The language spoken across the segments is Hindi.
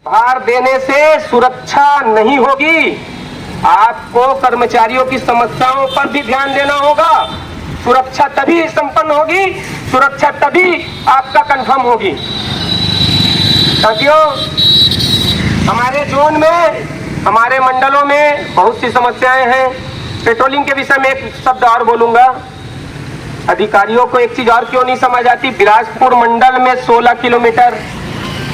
भार देने से सुरक्षा नहीं होगी, आपको कर्मचारियों की समस्याओं पर भी ध्यान देना होगा। सुरक्षा तभी संपन्न होगी, सुरक्षा तभी आपका कंफर्म होगी। साथियों, हमारे जोन में, हमारे मंडलों में बहुत सी समस्याएं हैं। पेट्रोलिंग के विषय में एक शब्द और बोलूंगा। अधिकारियों को एक चीज और क्यों नहीं समझ आती, बिलासपुर मंडल में 16 किलोमीटर,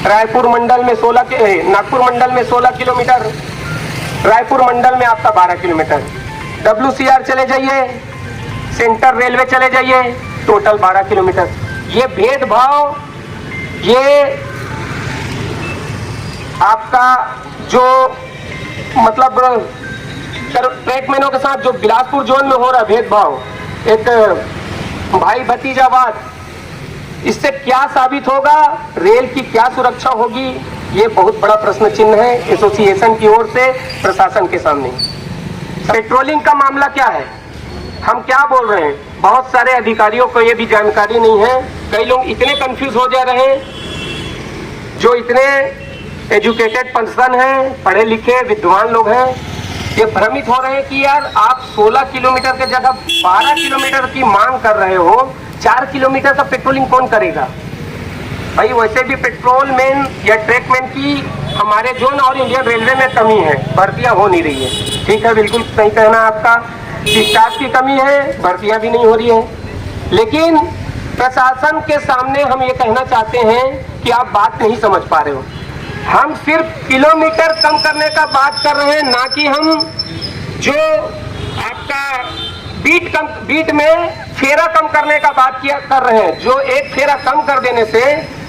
रायपुर मंडल में 16, नागपुर मंडल में 16 किलोमीटर, रायपुर मंडल में आपका 12 किलोमीटर। WCR चले जाइए, सेंटर रेलवे चले जाइए, टोटल 12 किलोमीटर। ये भेदभाव, ये आपका जो मतलब ट्रैकमैनों के साथ जो बिलासपुर जोन में हो रहा भेदभाव, एक भाई भतीजावाद, इससे क्या साबित होगा, रेल की क्या सुरक्षा होगी, ये बहुत बड़ा प्रश्न चिन्ह है एसोसिएशन की ओर से प्रशासन के सामने। पेट्रोलिंग का मामला क्या है, हम क्या बोल रहे हैं, बहुत सारे अधिकारियों को ये भी जानकारी नहीं है। कई लोग इतने कंफ्यूज हो जा रहे हैं, जो इतने एजुकेटेड पर्सन हैं, पढ़े लिखे विद्वान लोग हैं, ये भ्रमित हो रहे हैं कि यार आप 16 किलोमीटर के जगह 12 किलोमीटर की मांग कर रहे हो, 4 किलोमीटर का पेट्रोलिंग कौन करेगा भाई। वैसे भी पेट्रोल मैन या ट्रैकमैन की हमारे जोन और इंडियन रेलवे में कमी है, भर्तियां हो नहीं रही है। ठीक है, बिल्कुल सही कहना आपका कि स्टाफ की कमी है, भर्तियां भी नहीं हो रही है। लेकिन प्रशासन के सामने हम ये कहना चाहते हैं कि आप बात नहीं समझ पा रहे हो। हम सिर्फ किलोमीटर कम करने का बात कर रहे हैं, ना कि हम जो आपका बीट में फेरा कम करने का बात कर रहे हैं। जो एक फेरा कम कर देने से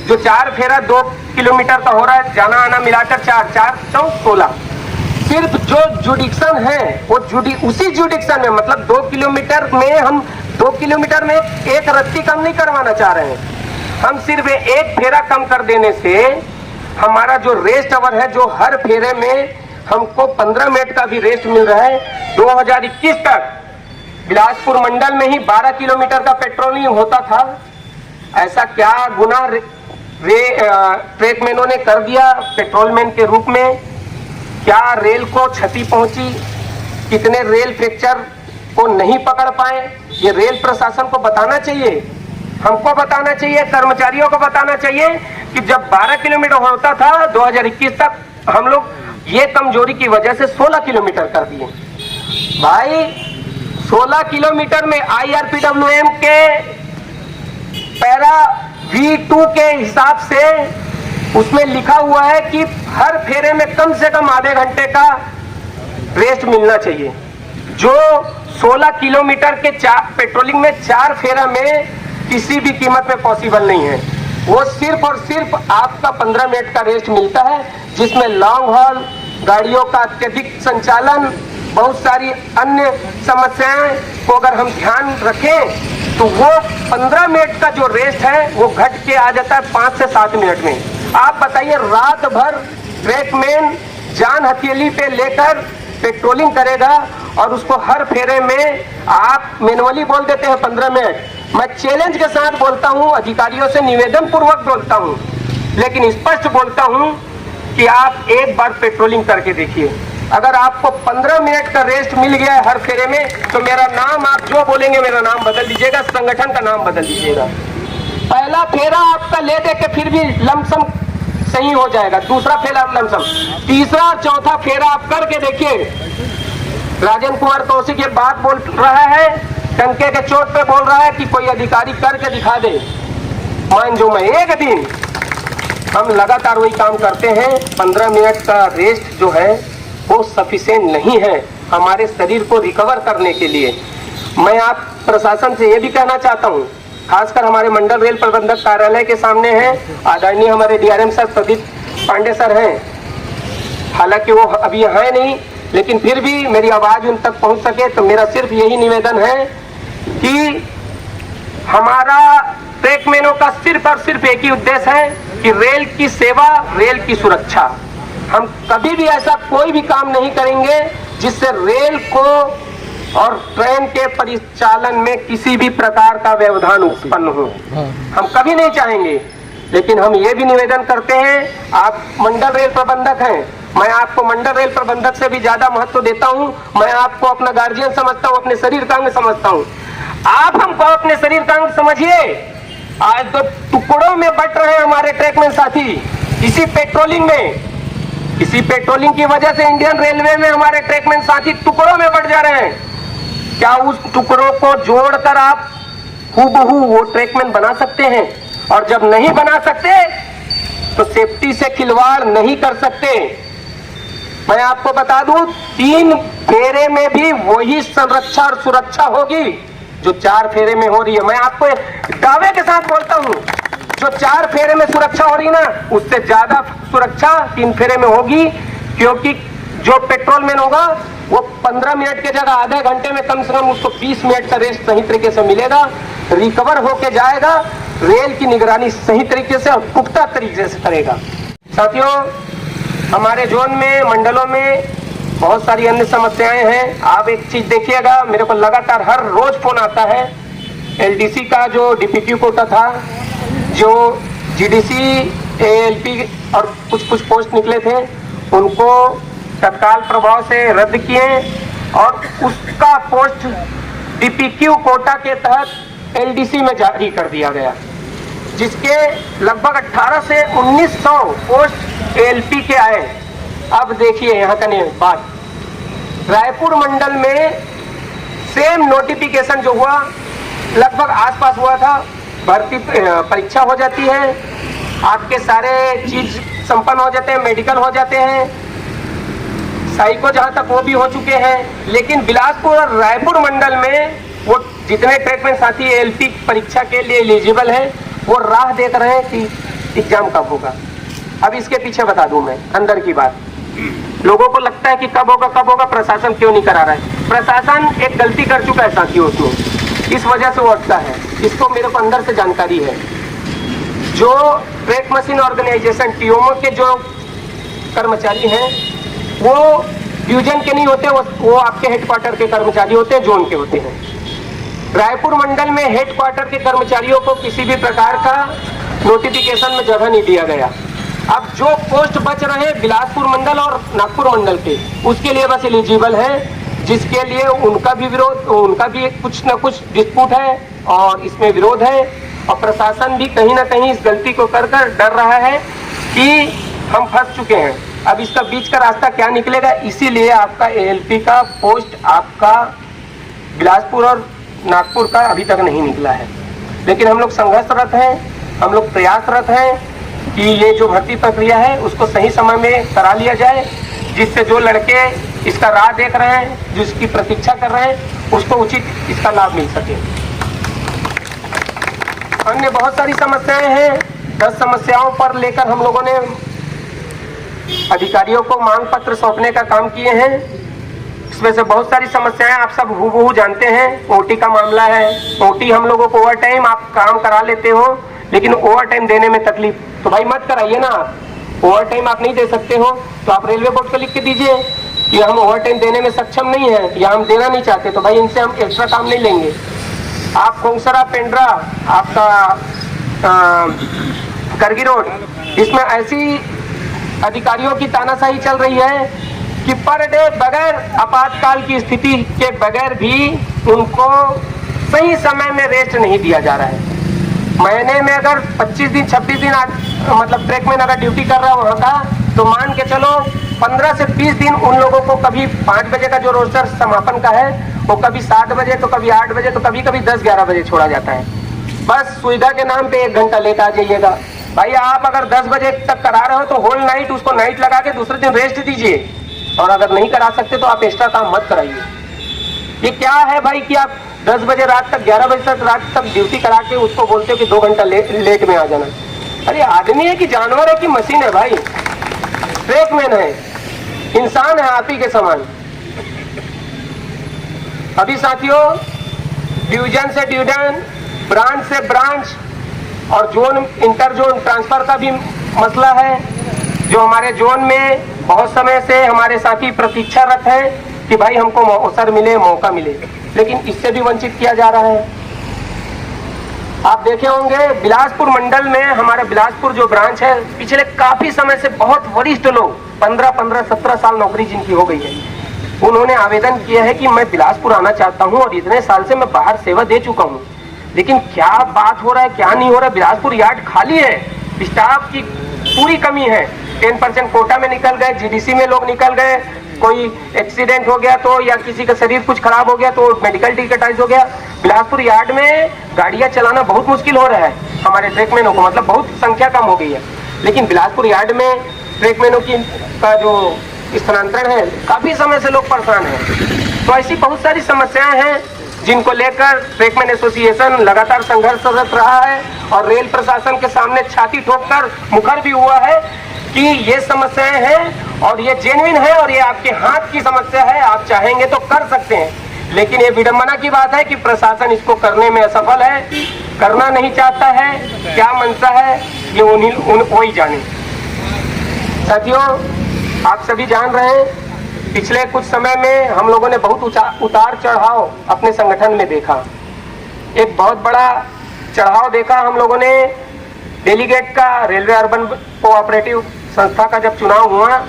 जो 4 फेरा 2 किलोमीटर का हो रहा है, जाना आना मिलाकर 4 4 16, सिर्फ जो जुडिक्शन है वो उसी जुडिक्शन में, मतलब 2 किलोमीटर में हम 2 किलोमीटर में एक रत्ती कम नहीं करवाना चाह रहे हैं। हम सिर्फ एक फेरा कम कर देने से हमारा जो रेस्ट आवर है, जो हर फेरे में हमको 15 मिनट का भी रेस्ट मिल रहा है। 2021 तक बिलासपुर मंडल में ही 12 किलोमीटर का पेट्रोलिंग होता था। ऐसा क्या गुनाह ट्रैकमैनों ने कर दिया पेट्रोलमैन के रूप में, क्या रेल को क्षति पहुंची, कितने रेल फ्रैक्चर को नहीं पकड़ पाए, ये रेल प्रशासन को बताना चाहिए, हमको बताना चाहिए, कर्मचारियों को बताना चाहिए कि जब 12 किलोमीटर होता था 2021 तक, हम लोग ये कमजोरी की वजह से 16 किलोमीटर कर दिए। भाई 16 किलोमीटर में IRPWM के पैरा V2 के हिसाब से उसमें लिखा हुआ है कि हर फेरे में कम से कम आधे घंटे का रेस्ट मिलना चाहिए। जो 16 किलोमीटर के पेट्रोलिंग में 4 फेरा में किसी भी कीमत में पॉसिबल नहीं है। वो सिर्फ और सिर्फ आपका 15 मिनट का रेस्ट मिलता है, जिसमें लॉन्ग हॉल गाड़ियों का अत्यधिक संचालन, बहुत सारी अन्य समस्याएं को अगर हम ध्यान रखें तो वो 15 मिनट का जो रेस्ट है वो घट के आ जाता है 5 से 7 मिनट में। आप बताइए, रात भर ट्रैकमैन जान हथेली पे लेकर पेट्रोलिंग करेगा और उसको हर फेरे में आप मैनुअली बोल देते हैं 15 मिनट। मैं चैलेंज के साथ बोलता हूं, अधिकारियों से निवेदन पूर्वक बोलता हूं, लेकिन स्पष्ट बोलता हूं कि आप एक बार पेट्रोलिंग करके देखिए। अगर आपको 15 मिनट का रेस्ट मिल गया है हर फेरे में, तो मेरा नाम, आप जो बोलेंगे मेरा नाम बदल दीजिएगा, संगठन का नाम बदल दीजिएगा। पहला फेरा आपका ले दे के फिर भी लमसम सही हो जाएगा, दूसरा फेरा लमसम, तीसरा और चौथा फेरा आप करके देखिए। राजेंद्र कुमार कौशिक ये बात बोल रहा है, टंके के चोट पे बोल रहा है कि कोई अधिकारी करके दिखा दे। मान जो मैं एक दिन हम लगातार वही काम करते हैं, 15 मिनट का रेस्ट जो है वो सफिशिएंट नहीं है हमारे शरीर को रिकवर करने के लिए। मैं आप प्रशासन से ये भी कहना चाहता हूँ, खासकर हमारे मंडल रेल प्रबंधक कार्यालय के सामने हैं, आदरणीय हमारे DRM sir Pradeep Pandey sir हैं, हालांकि वो अभी यहाँ है नहीं, लेकिन फिर भी मेरी आवाज उन तक पहुँच सके तो मेरा सिर्फ यही निवेदन है कि हमारा ट्रैकमैनों का सिर्फ और सिर्फ एक ही उद्देश्य है कि रेल की सेवा, रेल की सुरक्षा। हम कभी भी ऐसा कोई भी काम नहीं करेंगे जिससे रेल को और ट्रेन के परिचालन में किसी भी प्रकार का व्यवधान उत्पन्न हो। हम कभी नहीं चाहेंगे लेकिन हम ये भी निवेदन करते हैं, आप मंडल रेल प्रबंधक हैं, मैं आपको मंडल रेल प्रबंधक से भी ज्यादा महत्व देता हूं। मैं आपको अपना गार्जियन समझता हूं, अपने शरीर का अंग समझता हूं। आप हमको अपने शरीर का अंग समझिए। आज तो टुकड़ों में बट रहे हैं हमारे ट्रैकमैन साथी, इसी पेट्रोलिंग में, इसी पेट्रोलिंग की वजह से इंडियन रेलवे में हमारे ट्रैकमैन साथी टुकड़ों में बट जा रहे हैं। क्या उस टुकड़ों को जोड़कर आप हूबहू वो ट्रैकमैन बना सकते हैं? और जब नहीं बना सकते तो सेफ्टी से खिलवाड़ नहीं कर सकते। मैं आपको बता दूं, 3 फेरे में भी वही संरक्षा और सुरक्षा होगी जो 4 फेरे में हो रही है। मैं आपको दावे के साथ बोलता हूं, जो 4 फेरे में सुरक्षा हो रही है ना, उससे ज्यादा सुरक्षा 3 फेरे में होगी। क्योंकि जो पेट्रोलमैन होगा वो 15 मिनट के जगह आधे घंटे में कम से कम उसको 20 मिनट का रेस्ट सही तरीके से मिलेगा, रिकवर होके जाएगा, रेल की निगरानी सही तरीके से और पुख्ता तरीके से करेगा। साथियों, हमारे जोन में, मंडलों में बहुत सारी अन्य समस्याएं हैं। आप एक चीज देखिएगा, मेरे को लगातार हर रोज फोन आता है। एलडीसी का जो डीपीक्यू कोटा था, जो जीडीसी, एएलपी और कुछ पोस्ट निकले थे, उनको तत्काल प्रभाव से रद्द किए और उसका पोस्ट डीपीक्यू कोटा के तहत एलडीसी में जारी कर दिया गया, जिसके लगभग 18 से 1900 पोस्ट एएलपी के आए। अब देखिए यहाँ का बात, रायपुर मंडल में सेम नोटिफिकेशन जो हुआ, लगभग आसपास हुआ था। भर्ती परीक्षा हो जाती है, आपके सारे चीज संपन्न हो जाते हैं, मेडिकल हो जाते हैं, साइको जहां तक वो भी हो चुके हैं। लेकिन बिलासपुर और रायपुर मंडल में वो जितने ट्रैकमैन साथी एएलपी परीक्षा के लिए एलिजिबल है, वो राह देख रहे हैं कि एग्जाम कब होगा। अब इसके पीछे बता दूं मैं अंदर की बात। लोगों को लगता है कि कब होगा, प्रशासन क्यों नहीं करा रहा है? प्रशासन एक गलती कर चुका है साथियों उसमें, इस वजह से वो अटका है। इसको मेरे को अंदर से जानकारी है। जो ट्रैक मशीन ऑर्गेनाइजेशन टीओमओ के जो कर्मचारी हैं, वो डिवीजन के नहीं होते, वो आपके हेडक्वार्टर के कर्मचारी होते हैं, जोन के होते हैं। रायपुर मंडल में हेडक्वार्टर के कर्मचारियों को किसी भी प्रकार का नोटिफिकेशन में जगह नहीं दिया गया। अब जो पोस्ट बच रहे हैं बिलासपुर मंडल और नागपुर मंडल के, उसके लिए बस एलिजिबल है, जिसके लिए उनका भी विरोध, उनका भी कुछ न कुछ डिस्प्यूट है और इसमें विरोध है। और प्रशासन भी कहीं ना कहीं इस गलती को कर डर रहा है कि हम फंस चुके हैं। अब इसका बीच का रास्ता क्या निकलेगा, इसीलिए आपका एएलपी का पोस्ट आपका बिलासपुर और नागपुर का अभी तक नहीं निकला है। लेकिन हम लोग संघर्षरत हैं, हम लोग प्रयासरत हैं कि ये जो भर्ती प्रक्रिया है उसको सही समय में करा लिया जाए, जिससे जो लड़के इसका राह देख रहे हैं, जिसकी प्रतीक्षा कर रहे हैं, उसको उचित इसका लाभ मिल सके। अन्य बहुत सारी समस्याएं हैं। 10 समस्याओं पर लेकर हम लोगों ने अधिकारियों को मांग पत्र सौंपने का काम किए हैं। इसमें से बहुत सारी समस्याएं आप सब हूबहू जानते हैं। ओटी का मामला है। ओटी हम लोगों को ओवर टाइम आप काम करा लेते हो, लेकिन ओवर टाइम देने में तकलीफ, तो भाई मत कराइए ना। ओवर टाइम आप नहीं दे सकते हो तो आप रेलवे बोर्ड को लिख के दीजिए कि हम ओवर टाइम देने में सक्षम नहीं है या हम देना नहीं चाहते, तो भाई इनसे हम एक्स्ट्रा काम नहीं लेंगे। आप खोंसरा पेंड्रा, आपका करगी रोड, इसमें ऐसी अधिकारियों की तानाशाही चल रही है कि पर डे बगैर आपातकाल की स्थिति के बगैर भी उनको सही समय में रेस्ट नहीं दिया जा रहा है। महीने में अगर 25 दिन 26 दिन मतलब ट्रैकमैन अगर ड्यूटी कर रहा है वहाँ का, तो मान के चलो 15 से 20 दिन उन लोगों को कभी 5 बजे का जो रोस्टर समापन का है वो कभी 7 बजे, तो कभी 8 बजे, तो कभी कभी 10-11 बजे छोड़ा जाता है। बस सुविधा के नाम पे 1 घंटा लेट आ जाइएगा। भाई आप अगर 10 बजे तक करा रहे हो तो होल नाइट उसको नाइट लगा के दूसरे दिन रेस्ट दीजिए, और अगर नहीं करा सकते तो आप एक्स्ट्रा काम मत कराइए। ये क्या है भाई कि आप 10 बजे रात तक, 11 बजे तक रात तक ड्यूटी करा के उसको बोलते हो कि 2 घंटा लेट में आ जाना। अरे आदमी है कि जानवर है कि मशीन है भाई? ट्रैकमैन है, इंसान है आप ही के समान। अभी साथियों, डिवीजन से डिवीजन, ब्रांच से ब्रांच और जोन इंटर जोन ट्रांसफर का भी मसला है, जो हमारे जोन में बहुत समय से हमारे साथी प्रतीक्षारत हैं कि भाई हमको अवसर मिले, मौका मिले, लेकिन इससे भी वंचित किया जा रहा है। आप देखे होंगे बिलासपुर मंडल में हमारा बिलासपुर जो ब्रांच है, पिछले काफी समय से बहुत वरिष्ठ लोग 15-17 साल नौकरी जिनकी हो गई है, उन्होंने आवेदन किया है कि मैं बिलासपुर आना चाहता हूं और इतने साल से मैं बाहर सेवा दे चुका हूं, लेकिन क्या बात हो रहा है क्या नहीं हो रहा है। बिलासपुर यार्ड खाली है, स्टाफ की पूरी कमी है। 10% कोटा में निकल गए, जीडीसी में लोग निकल गए, कोई एक्सीडेंट हो गया तो या किसी का शरीर कुछ खराब हो गया तो मेडिकल टिकटाइज हो गया। बिलासपुर यार्ड में गाड़ियां चलाना बहुत मुश्किल हो रहा है हमारे ट्रैकमैनों को, मतलब बहुत संख्या कम हो गई है। लेकिन बिलासपुर यार्ड में ट्रैकमैनों की का जो स्थानांतरण है, काफी समय से लोग परेशान हैं। तो ऐसी बहुत सारी समस्याएं हैं जिनको लेकर ट्रैकमैन एसोसिएशन लगातार संघर्षरत रहा है और रेल प्रशासन के सामने छाती ठोककर मुखर भी हुआ है कि ये समस्याएं हैं और ये जेन्युइन है और ये आपके हाथ की समस्या है, आप चाहेंगे तो कर सकते हैं। लेकिन ये विडंबना की बात है कि प्रशासन इसको करने में असफल है, करना नहीं चाहता है। क्या मंशा है ये वही जाने। साथियों, आप सभी जान रहे हैं, पिछले कुछ समय में हम लोगों ने बहुत उतार चढ़ाव अपने संगठन में देखा। एक बहुत बड़ा चढ़ाव देखा हम लोगों ने डेलीगेट का, रेलवे अर्बन कोऑपरेटिव संस्था का जब चुनाव हुआ,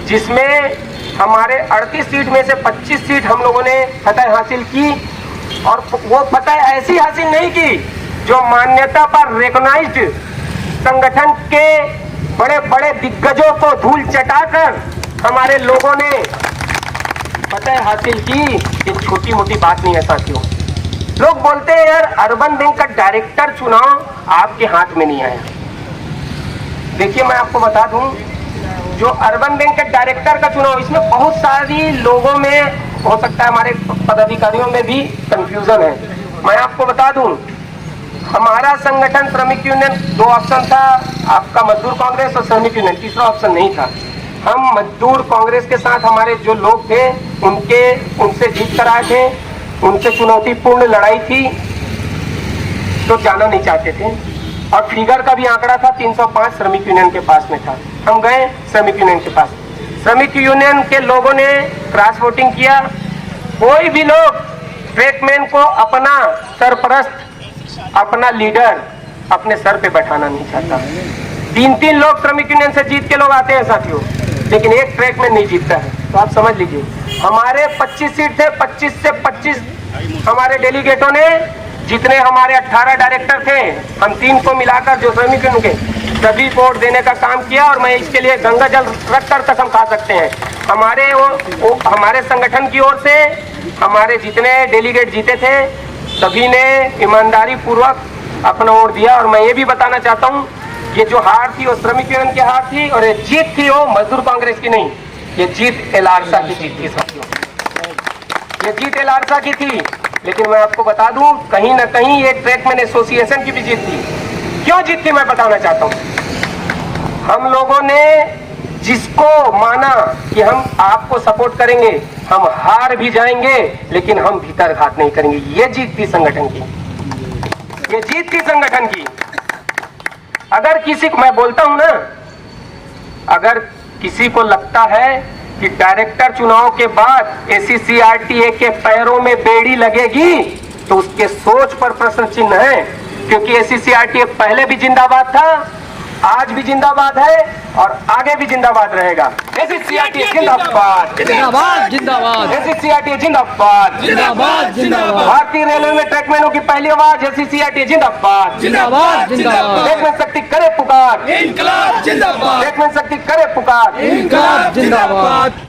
जिसमें हमारे 38 सीट में से 25 सीट हम लोगों ने फतह हासिल की। और वो फतह ऐसी हासिल नहीं की जो मान्यता पर रिकॉग्नाइज्ड संगठन के बड़े बड़े दिग्गजों को धूल चटाकर हमारे लोगों ने फतह हासिल की। ये छोटी मोटी बात नहीं है साथियों। लोग बोलते हैं यार अर्बन बैंक का डायरेक्टर चुनाव आपके हाथ में नहीं आया। देखिए, मैं आपको बता दूं, जो अर्बन बैंक के डायरेक्टर का चुनाव, इसमें बहुत सारी लोगों में, हो सकता है हमारे पदाधिकारियों में भी कंफ्यूजन है। मैं आपको बता दूं, हमारा संगठन श्रमिक यूनियन, 2 ऑप्शन था, आपका मजदूर कांग्रेस और श्रमिक यूनियन, तीसरा ऑप्शन नहीं था। हम मजदूर कांग्रेस के साथ हमारे जो लोग थे उनसे जीत कर आए थे, उनसे चुनौतीपूर्ण लड़ाई थी, तो जाना नहीं चाहते थे। और फिगर का भी आंकड़ा था 305 श्रमिक यूनियन के पास में था। हम गए श्रमिक यूनियन के पास, श्रमिक यूनियन के लोगों ने क्रॉस वोटिंग किया। कोई भी लोग ट्रैकमैन को अपना सरपरस्त, अपना लीडर अपने सर पे बैठाना नहीं चाहता। 3-3 लोग श्रमिक यूनियन से जीत के लोग आते हैं साथियों, लेकिन एक ट्रैकमैन नहीं जीतता है। तो आप समझ लीजिए, हमारे 25 सीट थे, 25 से 25 हमारे डेलीगेटों ने, जितने हमारे 18 डायरेक्टर थे, हम 3 को मिलाकर जो श्रमिक यूनियन के सभी वोट देने का काम किया। और मैं इसके लिए गंगा जल रखकर कसम खा सकते हैं, हमारे संगठन की ओर से हमारे जितने डेलीगेट जीते थे सभी ने ईमानदारी पूर्वक अपना वोट दिया। और मैं ये भी बताना चाहता हूँ, ये जो हार थी वो श्रमिक यूनियन की हार थी और ये जीत थी वो मजदूर कांग्रेस की नहीं, ये जीत एलारसा की जीत थी साथियों, ये जीत एलारसा की थी। लेकिन मैं आपको बता दूं, कहीं ना कहीं ये ट्रैकमैन एसोसिएशन की भी जीत थी। क्यों जीत थी मैं बताना चाहता हूं। हम लोगों ने जिसको माना कि हम आपको सपोर्ट करेंगे, हम हार भी जाएंगे लेकिन हम भीतर घात नहीं करेंगे, ये जीत थी संगठन की, ये जीत थी संगठन की। अगर किसी को, मैं बोलता हूं ना, अगर किसी को लगता है कि डायरेक्टर चुनाव के बाद एससीईआरटी के पैरों में बेड़ी लगेगी, तो उसके सोच पर प्रश्न चिन्ह है। क्योंकि एससीईआरटी पहले भी जिंदाबाद था, आज भी जिंदाबाद है और आगे भी जिंदाबाद रहेगा। एससीईआरटी जिंदाबाद, जिंदाबाद, जिंदाबाद, एससीईआरटी जिंदाबाद, जिंदाबाद, जिंदाबाद। भारतीय रेलवे में ट्रैकमैनों की पहली आवाज एससीईआरटी जिंदाबाद, जिंदाबाद, जिंदाबाद। ट्रैकमैन शक्ति करे पुकार, इंकलाब जिंदाबाद, ट्रैकमैन शक्ति करे पुकार, इंकलाब जिंदाबाद।